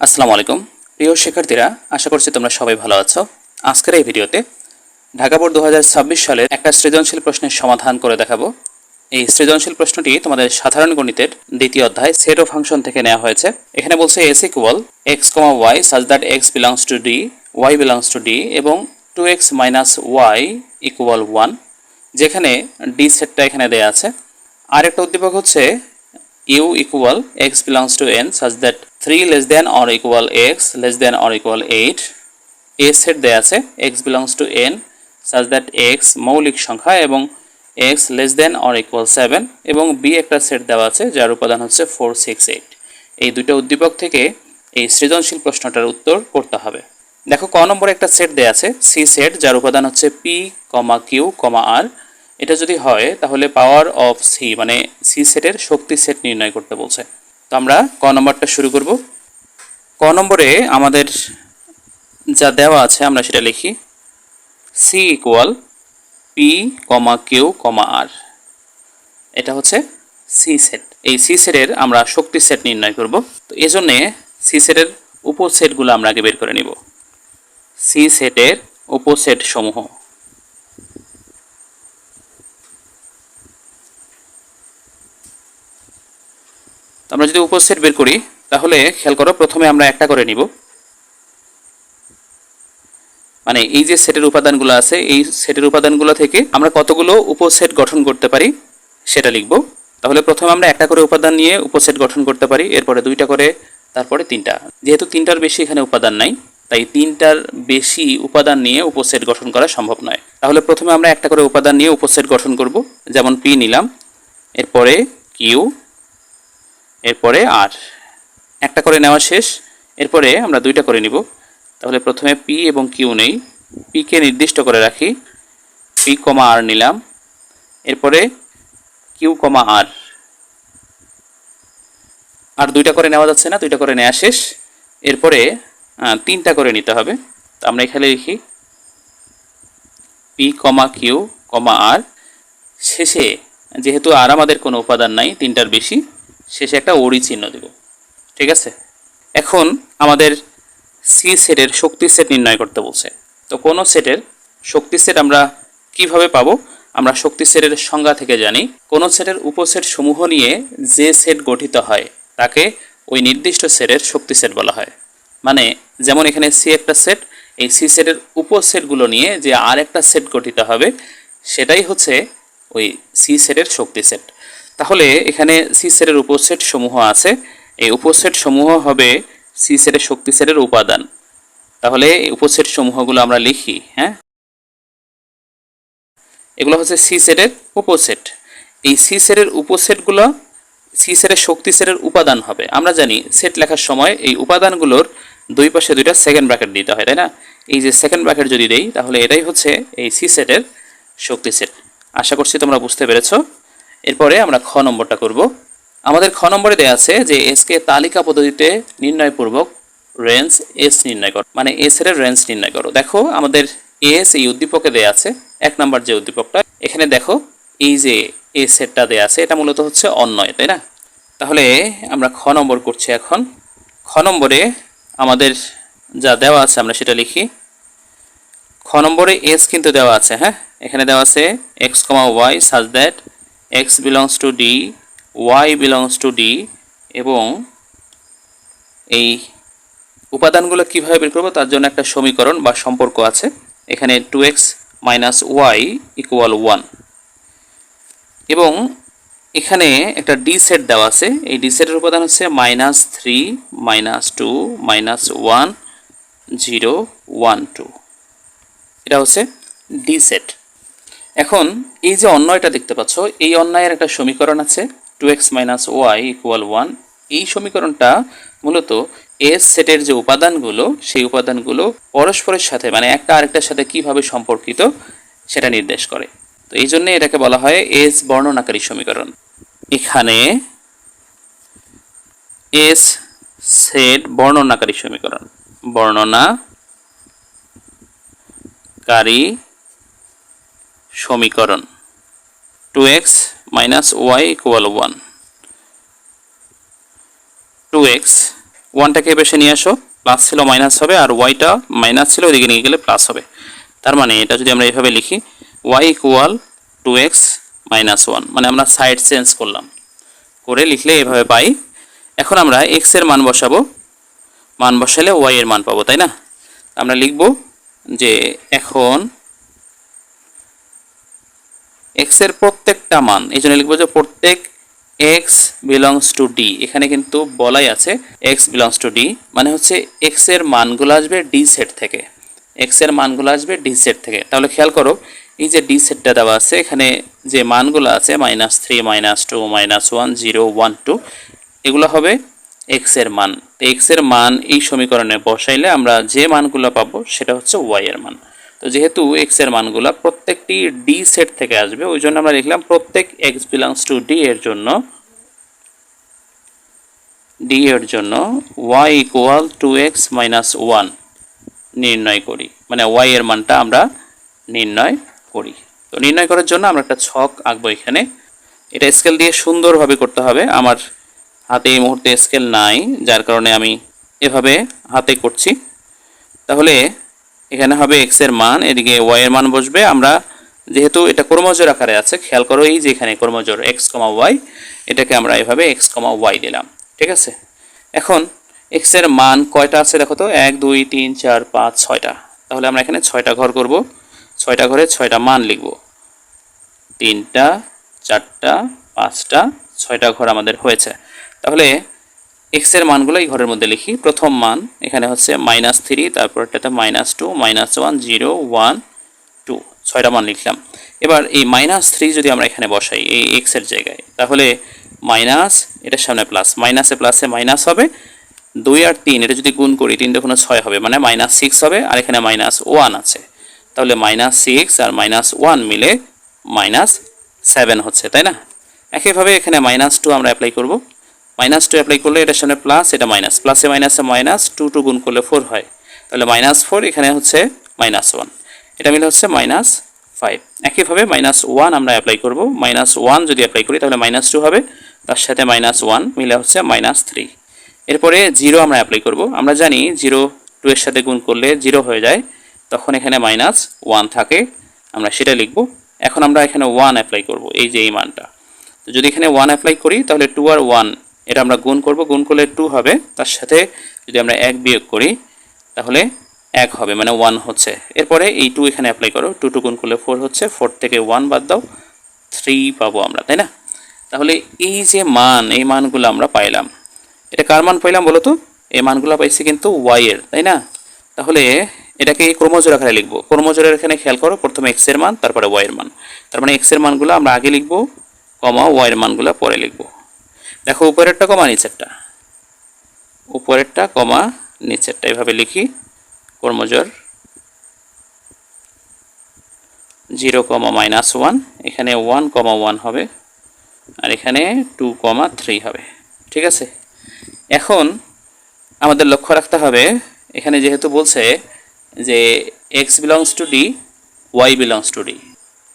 আসসালামু আলাইকুম প্রিয় শিক্ষার্থীরা, আশা করছি তোমরা সবাই ভালো আছো। আজকের এই ভিডিওতে ঢাকা বোর্ড 2026 সালের একটা সৃজনশীল প্রশ্নের সমাধান করে দেখাবো। এই সৃজনশীল প্রশ্নটি তোমাদের সাধারণ গণিতের দ্বিতীয় অধ্যায় সেট অফ ফাংশন থেকে নেওয়া হয়েছে। এখানে বলছে s equal x, y such that x belongs to d, y belongs to d এবং 2x minus y equal 1, যেখানে d সেটটা এখানে দেয়া আছে। আর একটা উদ্দীপক হচ্ছে u equal x belongs to n such that 3 less than or equal x less than or equal 8, a set দেয়া আছে x belongs to n such that x মৌলিক সংখ্যা এবং x less than or equal 7 এবং b একটা set দেওয়া আছে যার উপাদান হচ্ছে 4, 6, 8। এই দুটো উদ্দীপক থেকে এই সৃজনশীল প্রশ্নটার উত্তর করতে হবে। দেখো ক নম্বরে একটা সেট দেয়া আছে c সেট যার উপাদান হচ্ছে p, q, r। এটা যদি হয় তাহলে পাওয়ার অফ c মানে c সেটের শক্তি সেট নির্ণয় করতে বলছে। তো আমরা ক নম্বরটা শুরু করব। ক নম্বরে আমাদের যা দেওয়া আছে আমরা সেটা লিখি c equal p, q, r। এটা হচ্ছে c সেট। এই c সেটের আমরা শক্তি সেট নির্ণয় করব। তো এজন্য c সেটের উপসেটগুলো আমরা আগে বের করে নিব। c সেটের উপসেট সমূহ। আমরা যদি উপসেট বের করি তাহলে খেয়াল করো, প্রথমে আমরা একটা করে নিব। মানে এই যে সেটের উপাদানগুলো আছে এই সেটের উপাদানগুলো থেকে আমরা কতগুলো উপসেট গঠন করতে পারি সেটা লিখব। তাহলে প্রথমে আমরা একটা করে উপাদান নিয়ে উপসেট গঠন করতে পারি, এরপরে দুইটা করে, তারপরে তিনটা। যেহেতু তিনটার বেশি এখানে উপাদান নাই তাই তিনটার বেশি উপাদান নিয়ে উপসেট গঠন করা সম্ভব নয়। তাহলে প্রথমে আমরা একটা করে উপাদান নিয়ে উপসেট গঠন করব। যেমন p নিলাম, এরপরে q, এরপরে r। একটা করে নেওয়া শেষ, এরপরে আমরা দুইটা করে নিব। তাহলে প্রথমে p এবং q নেই, p কে নির্দিষ্ট করে রাখি, p, r নিলাম, এরপরে q, r। আর দুইটা করে নেওয়া যাচ্ছে না, দুইটা করে নেওয়া শেষ, এরপরে তিনটা করে নিতে হবে। তো আমরা এখানে লিখি p, q, r। শেষে যেহেতু আর আমাদের কোনো উপাদান নাই তিনটার বেশি, শেষে একটা ওড়ি চিহ্ন দেব। ঠিক আছে, এখন আমাদের সি সেটের শক্তি সেট নির্ণয় করতে বলছে। তো কোনো সেটের শক্তি সেট আমরা কিভাবে পাবো? আমরা শক্তি সেটের সংজ্ঞা থেকে জানি, কোনো সেটের উপসেট সমূহ নিয়ে যে সেট গঠিত হয় তাকে ওই নির্দিষ্ট সেটের শক্তি সেট বলা হয়। মানে যেমন এখানে সি একটা সেট, এই সি সেটের উপসেটগুলো নিয়ে যে আর একটা সেট গঠিত হবে সেটাই হচ্ছে ওই সি সেটের শক্তি সেট। তাহলে এখানে সি সেটের উপসেট সমূহ আছে, এই উপসেট সমূহ হবে সি সেটের শক্তি সেটের উপাদান। তাহলে এই উপসেট সমূহগুলো আমরা লিখি। হ্যাঁ, এগুলো হচ্ছে সি সেটের উপসেট। এই সি সেটের উপসেটগুলো সি সেটের শক্তি সেটের উপাদান হবে। আমরা জানি সেট লেখার সময় এই উপাদানগুলোর দুই পাশে দুইটা সেকেন্ড ব্র্যাকেট দিতে হয়, তাই না? এই যে সেকেন্ড ব্র্যাকেট যদি দেই তাহলে এটাই হচ্ছে এই সি সেটের শক্তি সেট। আশা করছি তোমরা বুঝতে পেরেছো। এরপরে আমরা খ নম্বরটা করব। আমাদের খ নম্বরে দেওয়া আছে যে এসকে তালিকা পদ্ধতিতে নির্ণয়পূর্বক রেঞ্জ এস নির্ণয় করো, মানে এস এর রেঞ্জ নির্ণয় করো। দেখো আমাদের এস এই উদ্দীপকে দেওয়া আছে, এক নম্বর যে উদ্দীপকটা, এখানে দেখো এই যে এ সেটটা দেওয়া আছে এটা মূলত হচ্ছে অন্যয়, তাই না? তাহলে আমরা খ নম্বর করছি। এখন খ নম্বরে আমাদের যা দেওয়া আছে আমরা সেটা লিখি। খ নম্বরে এস কিন্তু দেওয়া আছে। হ্যাঁ, এখানে দেওয়া আছে x, y such that x belongs to d, y belongs to d এবং এই উপাদানগুলো কিভাবে বের করব তার জন্য একটা সমীকরণ বা সম্পর্ক আছে। এখানে 2x minus y equal 1 এবং এখানে একটা ডি সেট দেওয়া আছে। এই ডি সেটের উপাদান হচ্ছে -3, -2, -1, 0, 1, 2। এটা হচ্ছে ডি সেট। এখন এই যে অন্যয়টা দেখতে পাচ্ছ, এই অন্যয়ের একটা সমীকরণ আছে 2x minus y equal 1। এই সমীকরণটা মূলত এস সেটের যে উপাদানগুলো সেই উপাদানগুলো পরস্পরের সাথে মানে একটা আরেকটার সাথে কিভাবে সম্পর্কিত সেটা নির্দেশ করে। তো এই জন্য এটাকে বলা হয় এস বর্ণনাকারী সমীকরণ। এখানে এস সেট বর্ণনাকারী সমীকরণ, বর্ণনাকারী সমীকরণ 2x minus y equal 1। 2x ওয়ানটাকে বেশি নিয়ে আসো, প্লাস ছিল মাইনাস হবে, আর ওয়াইটা মাইনাস ছিল ওইদিকে নিয়ে গেলে প্লাস হবে। তার মানে এটা যদি আমরা এইভাবে লিখি ওয়াই ইকুয়াল 2x মাইনাস 1, মানে আমরা সাইড চেঞ্জ করলাম, করে লিখলে এভাবে পাই। এখন আমরা এক্স এর মান বসাবো, মান বসালে ওয়াই এর মান পাবো, তাই না? আমরা লিখব যে এখন এক্স এর প্রত্যেকটা মান, এই জন্য লিখবো যে প্রত্যেক এক্স বিলংস টু ডি। এখানে কিন্তু বলাই আছে এক্স বিলংস টু ডি, মানে হচ্ছে এক্স এর মানগুলো আসবে ডি সেট থেকে, এক্স এর মানগুলো আসবে ডি সেট থেকে। তাহলে খেয়াল করো এই যে ডি সেটটা দেওয়া আছে, এখানে যে মানগুলো আছে -3, -2, -1, 0, 1, 2, এগুলো হবে এক্স এর মান। তো এক্স এর মান এই সমীকরণে বসাইলে আমরা যে মানগুলো পাবো সেটা হচ্ছে ওয়াই এর মান। তো যেহেতু এক্স এর মানগুলো প্রত্যেকটি ডি সেট থেকে আসবে, ওই জন্য আমরা লিখলাম প্রত্যেক এক্স বিলংস টু ডি এর জন্য y ইকুয়াল 2x মাইনাস 1 নির্ণয় করি, মানে y এর মানটা আমরা নির্ণয় করি। তো নির্ণয় করার জন্য আমরা একটা ছক আঁকবো এখানে। এটা স্কেল দিয়ে সুন্দরভাবে করতে হবে, আমার হাতে এই মুহূর্তে স্কেল নাই, যার কারণে আমি এভাবে হাতে করছি। তাহলে এখানে হবে x এর মান, এদিকে y এর মান বসবে। আমরা যেহেতু এটা ক্রমজোর আকারে আছে, খেয়াল করো এই যে এখানে ক্রমজোর x, y, এটাকে আমরা এভাবে x, y দিলাম, ঠিক আছে? এখন x এর মান কয়টা আছে দেখো তো, 1, 2, 3, 4, 5, 6টা। তাহলে আমরা এখানে 6টা ঘর করব, 6টা ঘরে 6টা মান লিখব, 3টা, 4টা, 5টা, 6টা ঘর আমাদের হয়েছে। তাহলে x এর মানগুলো এই ঘরের মধ্যে লিখি। প্রথম মান এখানে হচ্ছে -3, তারপরটাতে -2, -1, 0, 1, 2, 6টা মান লিখলাম। এবার এই -3 যদি আমরা এখানে বসাই এই x এর জায়গায়, তাহলে মাইনাস, এটার সামনে প্লাস, মাইনাসে প্লাসে মাইনাস হবে, 2 আর 3 এটা যদি গুণ করি 3 দুগুণে 6 হবে, মানে -6 হবে, আর এখানে -1 আছে, তাহলে -6 আর -1 মিলে -7 হচ্ছে, তাই না? একইভাবে এখানে -2 আমরা অ্যাপ্লাই করব। -2 অ্যাপ্লাই করলে এটার সামনে প্লাস, এটা মাইনাস, প্লাসে মাইনাসে মাইনাস, 2 গুণ করলে 4 হয়, তাহলে -4, এখানে হচ্ছে -1, এটা মিলে হচ্ছে -5। একইভাবে -1 আমরা অ্যাপ্লাই করব, -1 যদি অ্যাপ্লাই করি তাহলে -2 হবে, তার সাথে -1 মিলে হচ্ছে -3। এরপরে 0 আমরা অ্যাপ্লাই করব। আমরা জানি 0 2 এর সাথে গুণ করলে 0 হয়ে যায়, তখন এখানে -1 থাকে, আমরা সেটা লিখব। এখন আমরা এখানে 1 অ্যাপ্লাই করব, এই যে এই মানটা। তো যদি এখানে 1 অ্যাপ্লাই করি তাহলে 2 আর 1 এটা আমরা গুণ করব, গুণ করলে 2 হবে, তার সাথে যদি আমরা 1 বিয়োগ করি তাহলে 1 হবে, মানে 1 হচ্ছে। এরপরে এই 2 এখানে অ্যাপ্লাই করো, 2 গুণ করলে 4 হচ্ছে, 4 থেকে 1 বাদ দাও, 3 পাবো আমরা, তাই না? তাহলে এই যে মান, এই মানগুলো আমরা পাইলাম। এটা কার মান পাইলাম বলো তো? এই মানগুলো পাইছি কিন্তু y এর, তাই না? তাহলে এটাকে ক্রমজোর আকারে লিখবো। ক্রমজোরের এখানে খেয়াল করো, প্রথমে x এর মান, তারপরে y এর মান। তার মানে x এর মানগুলো আমরা আগে লিখবো, y এর মানগুলো পরে লিখবো। দেখো উপরেরটা কমা নিচেরটা, উপরেরটা কমা নিচেরটা, এভাবে লিখি। ক্রমজোর 0, -1, এখানে 1, 1 হবে, আর এখানে 2, 3 হবে, ঠিক আছে? এখন আমাদের লক্ষ্য রাখতে হবে, এখানে যেহেতু বলছে যে x belongs to D, y belongs to D,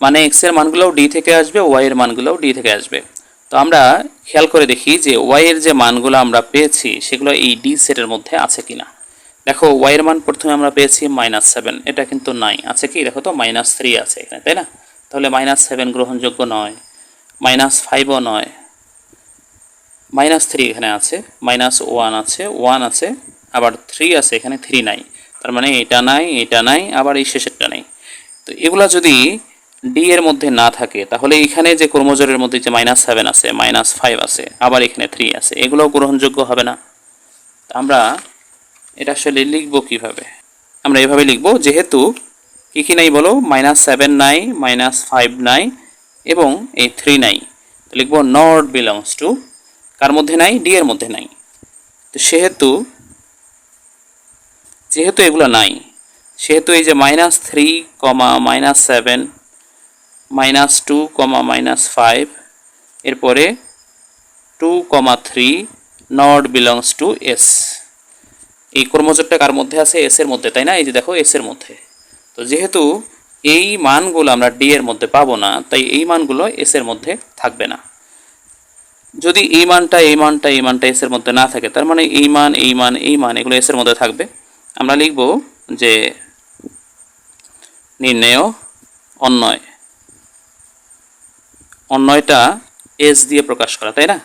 মানে x এর মানগুলোও ডি থেকে আসবে, y এর মানগুলোও ডি থেকে আসবে। তো আমরা খেয়াল করে দেখি যে y এর যে মানগুলো আমরা পেয়েছি সেগুলো এই ডি সেটের মধ্যে আছে কিনা। দেখো y এর মান প্রথমে আমরা পেয়েছি -7, এটা কিন্তু নাই, আছে কি দেখো তো, -3 আছে এখানে, তাই না? তাহলে -7 গ্রহণযোগ্য নয়, -5ও নয়, -3 এখানে আছে, -1 আছে, 1 আছে, আবার 3 আছে, এখানে 3 নাই, তার মানে এটা নাই, এটা নাই, আবার এই শেষেরটা নাই। তো এগুলা যদি ডি এর মধ্যে না থাকে তাহলে এখানে যে ক্রমজোরের মধ্যে যে -7 আছে, -5 আছে, আবার এখানে 3 আছে, এগুলোও গ্রহণযোগ্য হবে না। আমরা এটা আসলে লিখবো কিভাবে? আমরা এভাবে লিখবো, যেহেতু কি কি নাই বলো, -7 নাই, -5 নাই, এবং এই 3 নাই, তো লিখবো নট বিলংস টু, কার মধ্যে নাই? ডি এর মধ্যে নাই। তো যেহেতু এগুলো নাই, সেহেতু এই যে -3, -7, -2, -5, এরপরে 2, 3 নট বিলংস টু এস। এই ক্রমজোরটা কার মধ্যে আছে? এস এর মধ্যে, তাই না? এই যে দেখো এস এর মধ্যে। তো যেহেতু এই মানগুলো আমরা ডি এর মধ্যে পাবো না, তাই এই মানগুলো এস এর মধ্যে থাকবে না। যদি এই মানটা এস এর মধ্যে না থাকে, তার মানে এই মান এগুলো এস এর মধ্যে থাকবে। আমরা লিখব যে নির্ণেয় অন্যয়টা এস দিয়ে প্রকাশ করা, তাই না?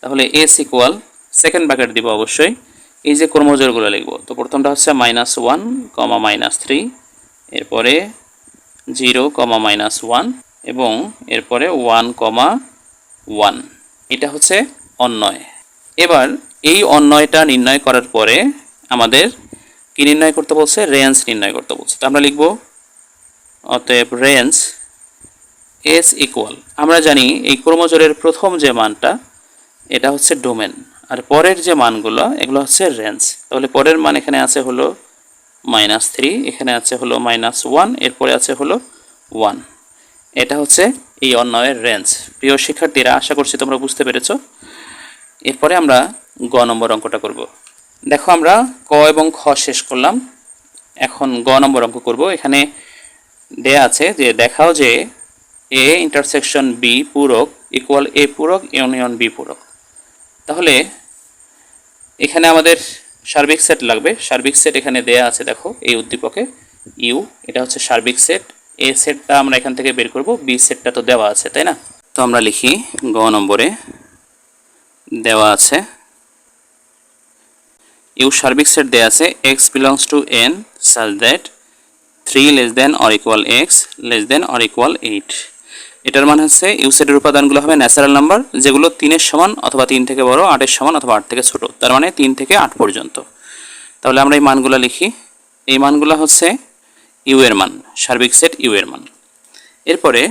তাহলে এস ইকুয়াল সেকেন্ড ব্র্যাকেট দিব অবশ্যই, এই যে ক্রমজোড়গুলো লিখব। তো প্রথমটা হচ্ছে -1, -3, এরপরে 0, -1 এবং এরপরে 1, 1। এটা হচ্ছে অন্যয়। এবার এই অন্যয়টা নির্ণয় করার পরে আমাদের কি নির্ণয় করতে বলছে? রেঞ্জ নির্ণয় করতে বলছে। তো আমরা লিখব অতএব রেঞ্জ এস ইকুয়াল, আমরা জানি এই ক্রমজোড়ের প্রথম যে মানটা এটা হচ্ছে ডোমেন, আর পরের যে মানগুলো এগুলো হচ্ছে রেঞ্জ। তাহলে পরের মান এখানে আছে হলো -3, এখানে আছে হলো -1, এরপরে আছে হলো 1। এটা হচ্ছে এই অন্যয়ের রেঞ্জ। প্রিয় শিক্ষার্থীরা, আশা করছি তোমরা বুঝতে পেরেছো। এরপরে আমরা গ নম্বর অঙ্কটা করব। দেখো আমরা ক এবং খ শেষ করলাম, এখন গ নম্বর অঙ্ক করব। এখানে দেয়া আছে যে দেখাও যে এ ইন্টারসেকশন বি পূরক ইকুয়াল এ পূরক ইউনিয়ন বি পূরক। তাহলে এখানে আমাদের সার্বিক সেট লাগবে। সার্বিক সেট এখানে দেয়া আছে, দেখো এই উদ্দীপকে ইউ, এটা হচ্ছে সার্বিক সেট। এ সেটটা আমরা এখান থেকে বের করব, বি সেটটা তো দেওয়া আছে, তাই না? তো আমরা লিখি গ নম্বরে দেওয়া আছে ইউ সার্বিক সেট দেওয়া আছে x belongs to n such that 3 less than or equal x less than or equal 8। এটার মানে হচ্ছে ইউ সেটের উপাদানগুলো হবে ন্যাচারাল নাম্বার, যেগুলো 3-এর সমান অথবা 3 থেকে বড়, 8-এর সমান অথবা 8 থেকে ছোট, তার মানে 3 থেকে 8 পর্যন্ত। তাহলে আমরা এই মানগুলো লিখি। এই মানগুলো হচ্ছে ইউ এর মান, সার্বিক সেট ইউ এর মান। এরপরে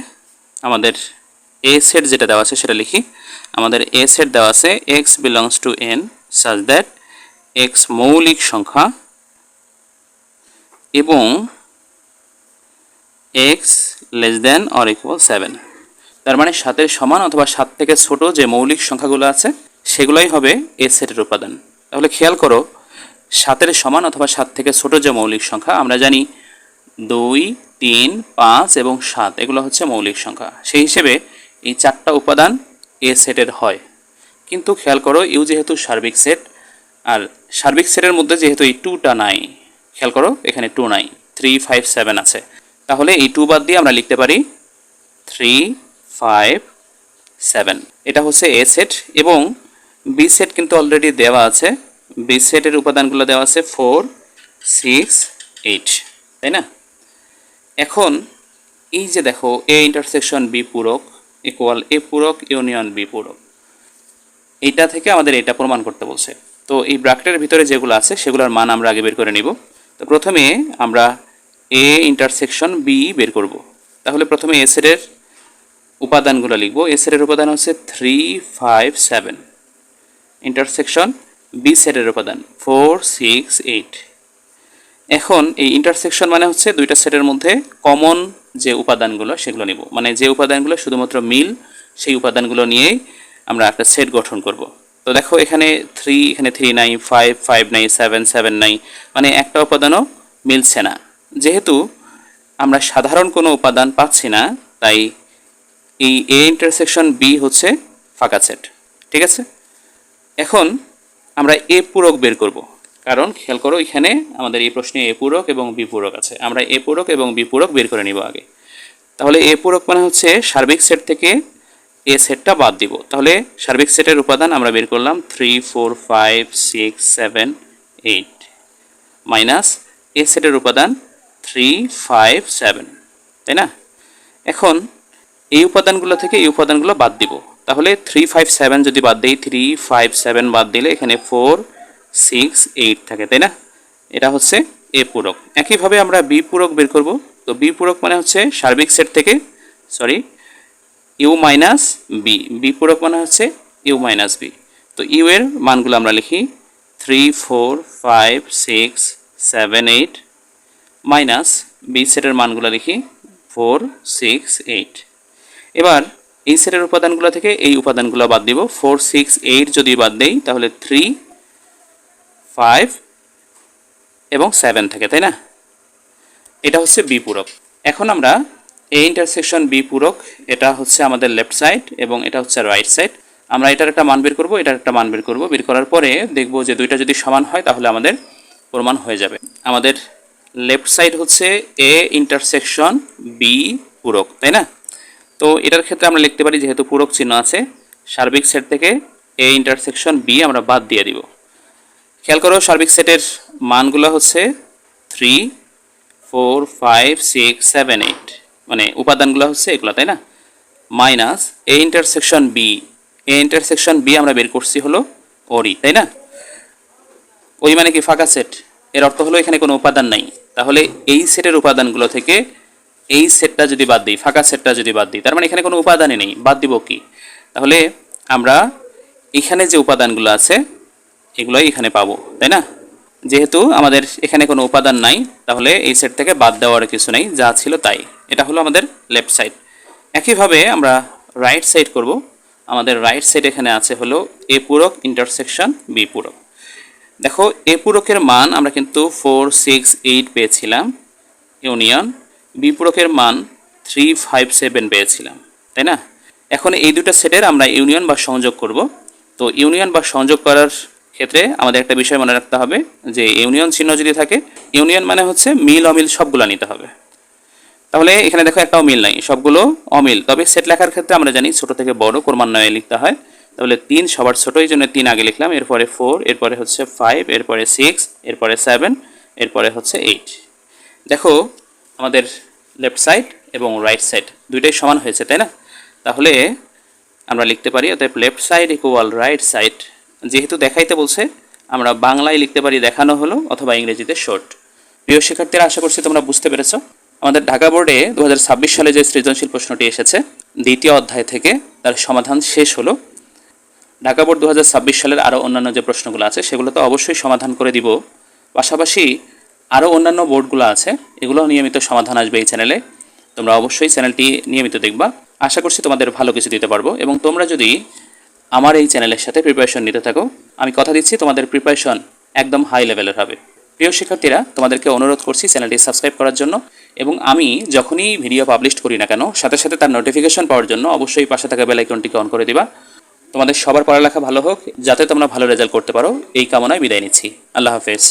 আমাদের এ সেট যেটা দেওয়া আছে সেটা লিখি। আমাদের এ সেট দেওয়া আছে x belongs to n such that x মৌলিক সংখ্যা এবং x less than or equal 7। তার মানে 7-এর সমান অথবা 7 থেকে ছোট যে মৌলিক সংখ্যাগুলো আছে সেগুলোই হবে এ সেটের উপাদান। তাহলে খেয়াল করো, 7-এর সমান অথবা 7 থেকে ছোট যে মৌলিক সংখ্যা, আমরা জানি 2, 3, 5 এবং 7 এগুলো হচ্ছে মৌলিক সংখ্যা। সেই হিসেবে এই 4টা উপাদান এ সেটের হয়। কিন্তু খেয়াল করো, ইউ যেহেতু সার্বিক সেট, আর সার্বিক সেটের মধ্যে যেহেতু এই 2টা নাই, খেয়াল করো এখানে 2 নাই, 3, 5, 7 আছে। তাহলে এই 2 বাদ দিয়ে আমরা লিখতে পারি 3, 5, 7। এটা হচ্ছে এ সেট। এবং বি সেট কিন্তু অলরেডি দেওয়া আছে। বি সেটের উপাদানগুলো দেওয়া আছে 4, 6, 8, তাই না? এখন এই যে দেখো এ ইন্টারসেকশন বি পূরক ইকুয়াল এ পূরক ইউনিয়ন বি পূরক, এইটা থেকে আমাদের এটা প্রমাণ করতে বলছে। তো এই ব্র্যাকেটের ভিতরে যেগুলো আছে সেগুলোর মান আমরা আগে বের করে নিব। তো প্রথমে আমরা এ ইন্টারসেকশন বি বের করব। তাহলে প্রথমে এ সেটের উপাদানগুলো লিখব। এ সেটের উপাদান হচ্ছে 3, 5, 7, ইন্টারসেকশন বি সেটের উপাদান 4, 6, 8। এখন এই ইন্টারসেকশন মানে হচ্ছে দুইটা সেটের মধ্যে কমন যে উপাদানগুলো সেগুলো নিব, মানে যে উপাদানগুলো শুধুমাত্র মিল সেই উপাদানগুলো নিয়েই আমরা একটা সেট গঠন করব। তো দেখো এখানে 3, এখানে 3 নাই, 5, 5 নাই, 7, 7 নাই, মানে একটা উপাদানও মিলছে না। যেহেতু আমরা সাধারণ কোনো উপাদান পাচ্ছি না, তাই এই এ ইন্টারসেকশন বি হচ্ছে ফাঁকা সেট, ঠিক আছে? এখন আমরা এ পূরক বের করব, কারণ খেয়াল করো এখানে আমাদের এই প্রশ্নে এ পূরক এবং বি পূরক আছে। আমরা এ পূরক এবং বি পূরক বের করে নিব আগে। তাহলে এ পূরক মানে হচ্ছে সার্বিক সেট থেকে এ সেটটা বাদ দিব। তাহলে সার্বিক সেটের উপাদান আমরা বের করলাম 3, 4, 5, 6, 7, 8 মাইনাস এ সেটের উপাদান 3, 5, 7, তাই না? এখন এই উপাদানগুলো থেকে এই উপাদানগুলো বাদ দিব। তাহলে 3, 5, 7 যদি বাদ দিই, 3, 5, 7 বাদ দিলে এখানে 4, 6, 8 থাকে, তাই না? এটা হচ্ছে এ পূরক। একইভাবে আমরা বি পূরক বের করব। তো বি পূরক মানে হচ্ছে সার্বিক সেট থেকে ইউ মাইনাস বি, বি পূরক মানে হচ্ছে ইউ মাইনাস বি। তো ইউ এর মানগুলো আমরা লিখি 3, 4, 5, 6, 7, 8 মাইনাস বি সেটের মানগুলো লিখি 4, 6, 8। এবার এই সেটের উপাদানগুলো থেকে এই উপাদানগুলো বাদ দিব। 4, 6, 8 যদি বাদ দেই তাহলে 3, 5 এবং 7 থাকে, তাই না? এটা হচ্ছে বি পূরক। এখন আমরা এ ইন্টারসেকশন বি পূরক, এটা হচ্ছে আমাদের লেফট সাইড এবং এটা হচ্ছে রাইট সাইড। আমরা এটার একটা মান বের করব, এটার একটা মান বের করব, বের করার পরে দেখব যে দুইটা যদি সমান হয় তাহলে আমাদের প্রমাণ হয়ে যাবে। আমাদের লেফট সাইড হচ্ছে এ ইন্টারসেকশন বি পূরক, তাই না? তো এটার ক্ষেত্রে আমরা লিখতে পারি যেহেতু পূরক চিহ্ন আছে, সার্বিক সেট থেকে এ ইন্টারসেকশন বি আমরা বাদ দিয়ে দিব। খেয়াল করো সার্বিক সেটের মানগুলো হচ্ছে 3, 4, 5, 6, 7, 8, মানে উপাদানগুলো হচ্ছে এগুলো, তাই না? Minus A intersection B, A intersection B আমরা বের করছি হলো ওরই, তাই না? ওই মানে কি ফাঁকা সেট, এর অর্থ হলো এখানে কোনো উপাদান নাই। তাহলে এই সেটের উপাদানগুলো থেকে এই সেটটা যদি বাদ দিই, ফাঁকা সেটটা যদি বাদ দিই, তার মানে এখানে কোনো উপাদানই নেই, বাদ দিব কি? তাহলে আমরা এখানে যে উপাদানগুলো আছে এগুলোই এখানে পাবো, তাই না? যেহেতু আমাদের এখানে কোনো উপাদান নাই তাহলে এই সেট থেকে বাদ দেওয়ার কিছু নেই, যা ছিল তাই। এটা হলো আমাদের লেফট সাইড। একইভাবে আমরা রাইট সাইড করব। আমাদের রাইট সাইড এখানে আছে হলো এ পূরক ইন্টারসেকশন বি পূরক। দেখো এ পূরকের মান আমরা কিন্তু 4, 6, 8 পেয়েছিলাম ইউনিয়ন, বি পূরকের মান 3, 5, 7 পেয়েছিলাম, তাই না? এখন এই দুটো সেটের আমরা ইউনিয়ন বা সংযোগ করব। তো ইউনিয়ন বা সংযোগ করার ক্ষেত্রে আমাদের একটা বিষয় মনে রাখতে হবে যে ইউনিয়ন চিহ্ন যদি থাকে, ইউনিয়ন মানে হচ্ছে মিল অমিল সবগুলো নিতে হবে। তাহলে এখানে দেখো একটাও মিল নাই, সবগুলো অমিল। তবে সেট লেখার ক্ষেত্রে আমরা জানি ছোট থেকে বড় ক্রমান্বয়ে লিখতে হয়। তাহলে 3 সবার ছোট, এই জন্য 3 আগে লিখলাম, এরপরে 4, এরপরে হচ্ছে 5, এরপরে 6, এরপরে 7, এরপরে হচ্ছে 8। দেখো আমাদের লেফট সাইড এবং রাইট সাইড দুইটাই সমান হয়েছে, তাই না? তাহলে আমরা লিখতে পারি অতএব left side equal right side. যেহেতু দেখাইতে বলছে আমরা বাংলায় লিখতে পারি দেখানো হলো, অথবা ইংরেজিতে শর্ট। প্রিয় শিক্ষার্থীরা, আশা করছি তোমরা বুঝতে পেরেছ। আমাদের ঢাকা বোর্ডে 2026 সালে যে সৃজনশীল প্রশ্নটি এসেছে দ্বিতীয় অধ্যায় থেকে, তার সমাধান শেষ হলো। ঢাকা বোর্ড 2026 সালের আরও অন্যান্য যে প্রশ্নগুলো আছে সেগুলো তো অবশ্যই সমাধান করে দিব। পাশাপাশি আরও অন্যান্য বোর্ডগুলো আছে, এগুলো নিয়মিত সমাধান আসবে এই চ্যানেলে। তোমরা অবশ্যই চ্যানেলটি নিয়মিত দেখবা। আশা করছি তোমাদের ভালো কিছু দিতে পারবো। এবং তোমরা যদি আমার এই চ্যানেলের সাথে প্রিপারেশন নিতে থাকো, আমি কথা দিচ্ছি তোমাদের প্রিপারেশন একদম হাই লেভেলের হবে। প্রিয় শিক্ষার্থীরা, তোমাদেরকে অনুরোধ করছি চ্যানেলটি সাবস্ক্রাইব করার জন্য, এবং আমি যখনই ভিডিও পাবলিশ করি না কেন সাথে সাথে তার নোটিফিকেশন পাওয়ার জন্য অবশ্যই পাশে থাকা বেল আইকনটিকে অন করে দিবা। তোমাদের সবার পড়ালেখা ভালো হোক, যাতে তোমরা ভালো রেজাল্ট করতে পারো, এই কামনায় বিদায় নিচ্ছি। আল্লাহ হাফেজ।